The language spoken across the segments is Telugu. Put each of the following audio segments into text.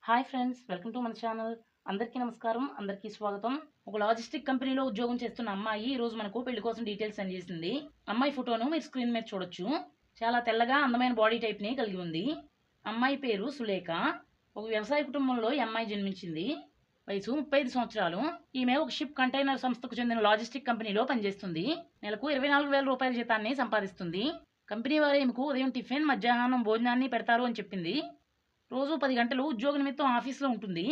హాయ్ ఫ్రెండ్స్, వెల్కమ్ టు మన ఛానల్. అందరికీ నమస్కారం, అందరికీ స్వాగతం. ఒక లాజిస్టిక్ కంపెనీలో ఉద్యోగం చేస్తున్న అమ్మాయి ఈ రోజు మనకు పెళ్లి కోసం డీటెయిల్స్ సెండ్ చేసింది. అమ్మాయి ఫోటోను మీరు స్క్రీన్ మీద చూడొచ్చు. చాలా తెల్లగా అందమైన బాడీ టైప్ని కలిగి ఉంది. అమ్మాయి పేరు సులేఖ. ఒక వ్యవసాయ కుటుంబంలో ఈ అమ్మాయి జన్మించింది. వయసు 35 సంవత్సరాలు. ఈమె ఒక షిప్ కంటైనర్ సంస్థకు చెందిన లాజిస్టిక్ కంపెనీలో పనిచేస్తుంది. నెలకు 24,000 రూపాయల జీతాన్ని సంపాదిస్తుంది. కంపెనీ వారు ఈమెకు ఉదయం టిఫిన్, మధ్యాహ్నం భోజనాన్ని పెడతారు అని చెప్పింది. రోజు 10 గంటలు ఉద్యోగ నిమిత్తం ఆఫీస్లో ఉంటుంది.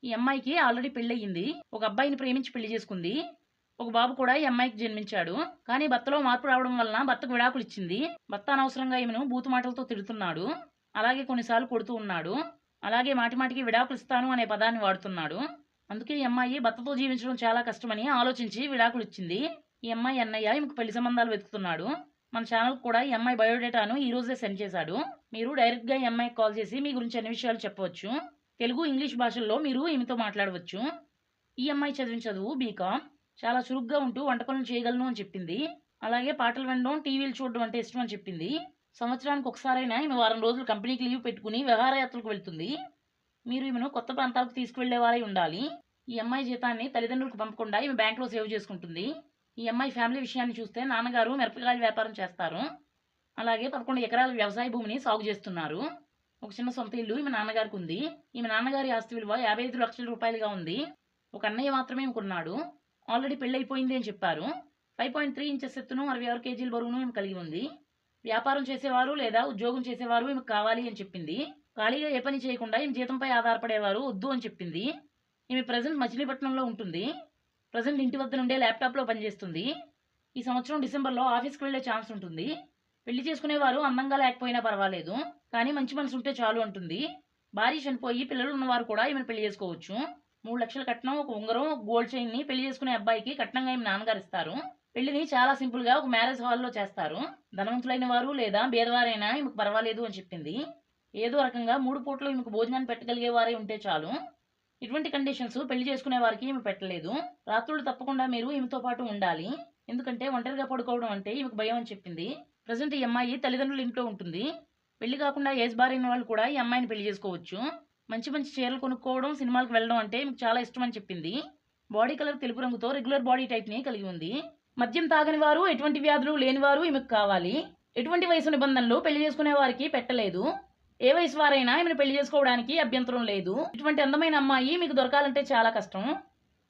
ఈ అమ్మాయికి ఆల్రెడీ పెళ్ళయింది. ఒక అబ్బాయిని ప్రేమించి పెళ్లి చేసుకుంది. ఒక బాబు కూడా ఈ అమ్మాయికి జన్మించాడు. కానీ భర్తలో మార్పు రావడం వలన భర్తకు విడాకులు ఇచ్చింది. భర్త అనవసరంగా ఈమెను బూతు మాటలతో తిడుతున్నాడు. అలాగే కొన్నిసార్లు కొడుతూ ఉన్నాడు. అలాగే మాటిమాటికి విడాకులు ఇస్తాను అనే పదాన్ని వాడుతున్నాడు. అందుకే ఈ అమ్మాయి భర్తతో జీవించడం చాలా కష్టమని ఆలోచించి విడాకులు ఇచ్చింది. ఈ అమ్మాయి అన్నయ్య ఈమెకు పెళ్లి సంబంధాలు వెతుకుతున్నాడు. మన ఛానల్ కూడా ఈ అమ్మాయి బయోడేటాను ఈ రోజే సెండ్ చేశాడు. మీరు డైరెక్ట్గా ఈ అమ్మాయికి కాల్ చేసి మీ గురించి అన్ని విషయాలు చెప్పవచ్చు. తెలుగు, ఇంగ్లీష్ భాషల్లో మీరు ఈమెతో మాట్లాడవచ్చు. ఈ అమ్మాయి చదివిన చదువు బీకామ్. చాలా చురుగ్గా ఉంటూ వంట పనులు చేయగలను అని చెప్పింది. అలాగే పాటలు వినడం, టీవీలు చూడడం అంటే ఇష్టం అని చెప్పింది. సంవత్సరానికి ఒకసారైనా ఈమె వారం రోజులు కంపెనీకి లీవ్ పెట్టుకుని విహారయాత్రకు వెళ్తుంది. మీరు ఈమెను కొత్త ప్రాంతాలకు తీసుకువెళ్లేవారై ఉండాలి. ఈ అమ్మాయి జీతాన్ని తల్లిదండ్రులకు పంపకుండా ఈమె బ్యాంకులో సేవ్ చేసుకుంటుంది. ఈ అమ్మాయి ఫ్యామిలీ విషయాన్ని చూస్తే నాన్నగారు మిరపకాయల వ్యాపారం చేస్తారు. అలాగే 11 ఎకరాల వ్యవసాయ భూమిని సాగు చేస్తున్నారు. ఒక చిన్న సొంత ఇల్లు ఈమె నాన్నగారికి ఉంది. ఈమె నాన్నగారి ఆస్తి విలువ 55 లక్షల రూపాయలుగా ఉంది. ఒక అన్నయ్య మాత్రమే కొన్నాడు. ఆల్రెడీ పెళ్ళైపోయింది అని చెప్పారు. 5.3 ఇంచెస్ ఎత్తును, 66 కేజీల బరువును ఈమె కలిగి ఉంది. వ్యాపారం చేసేవారు లేదా ఉద్యోగం చేసేవారు ఈమెకు కావాలి అని చెప్పింది. ఖాళీగా ఏ పని చేయకుండా ఈమె జీతంపై ఆధారపడేవారు వద్దు అని చెప్పింది. ఈమె ప్రజెంట్ మచిలీపట్నంలో ఉంటుంది. ప్రజెంట్ ఇంటి వద్ద నుండే ల్యాప్టాప్లో పనిచేస్తుంది. ఈ సంవత్సరం డిసెంబర్లో ఆఫీస్కి వెళ్ళే ఛాన్స్ ఉంటుంది. పెళ్లి చేసుకునేవారు అందంగా లేకపోయినా పర్వాలేదు, కానీ మంచి మనసు ఉంటే చాలు అంటుంది. భార్య చనిపోయి పిల్లలు ఉన్నవారు కూడా ఈమెను పెళ్లి చేసుకోవచ్చు. 3 లక్షల కట్నం, ఒక ఉంగరం, ఒక గోల్డ్ చైన్ని పెళ్లి చేసుకునే అబ్బాయికి కట్నంగా ఈమె నాన్నగారు ఇస్తారు. పెళ్లిని చాలా సింపుల్గా ఒక మ్యారేజ్ హాల్లో చేస్తారు. ధనవంతులైన వారు లేదా బేదవారైనా ఈమెకు పర్వాలేదు అని చెప్పింది. ఏదో రకంగా 3 పూటలు ఈమెకు భోజనాన్ని పెట్టగలిగే వారే ఉంటే చాలు. ఇటువంటి కండిషన్స్ పెళ్లి చేసుకునే వారికి ఈమె పెట్టలేదు. రాత్రులు తప్పకుండా మీరు ఈమెతో పాటు ఉండాలి. ఎందుకంటే ఒంటరిగా పడుకోవడం అంటే ఈమెకు భయం అని చెప్పింది. ప్రజెంట్ ఈ అమ్మాయి తల్లిదండ్రుల ఇంట్లో ఉంటుంది. పెళ్లి కాకుండా ఏజ్ బారైన వాళ్ళు కూడా ఈ అమ్మాయిని పెళ్లి చేసుకోవచ్చు. మంచి మంచి చీరలు కొనుక్కోవడం, సినిమాలకు వెళ్ళడం అంటే ఈమెకు చాలా ఇష్టం అని చెప్పింది. బాడీ కలర్ తెలుపు రంగుతో రెగ్యులర్ బాడీ టైప్ని కలిగి ఉంది. మద్యం తాగని వారు, ఎటువంటి వ్యాధులు లేనివారు ఈమెకు కావాలి. ఎటువంటి వయసు నిబంధనలు పెళ్లి చేసుకునే వారికి పెట్టలేదు. ఏ వయసు వారైనా ఈమెను పెళ్లి చేసుకోవడానికి అభ్యంతరం లేదు. ఇటువంటి అందమైన అమ్మాయి మీకు దొరకాలంటే చాలా కష్టం.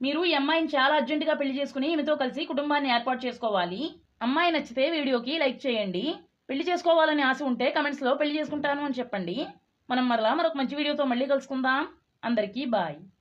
మీరు ఈ అమ్మాయిని చాలా అర్జెంటుగా పెళ్లి చేసుకుని ఈమెతో కలిసి కుటుంబాన్ని ఏర్పాటు చేసుకోవాలి. అమ్మాయి నచ్చితే వీడియోకి లైక్ చేయండి. పెళ్లి చేసుకోవాలని ఆశ ఉంటే కమెంట్స్లో పెళ్లి చేసుకుంటాను అని చెప్పండి. మనం మరలా మరొక మంచి వీడియోతో మళ్ళీ కలుసుకుందాం. అందరికీ బాయ్.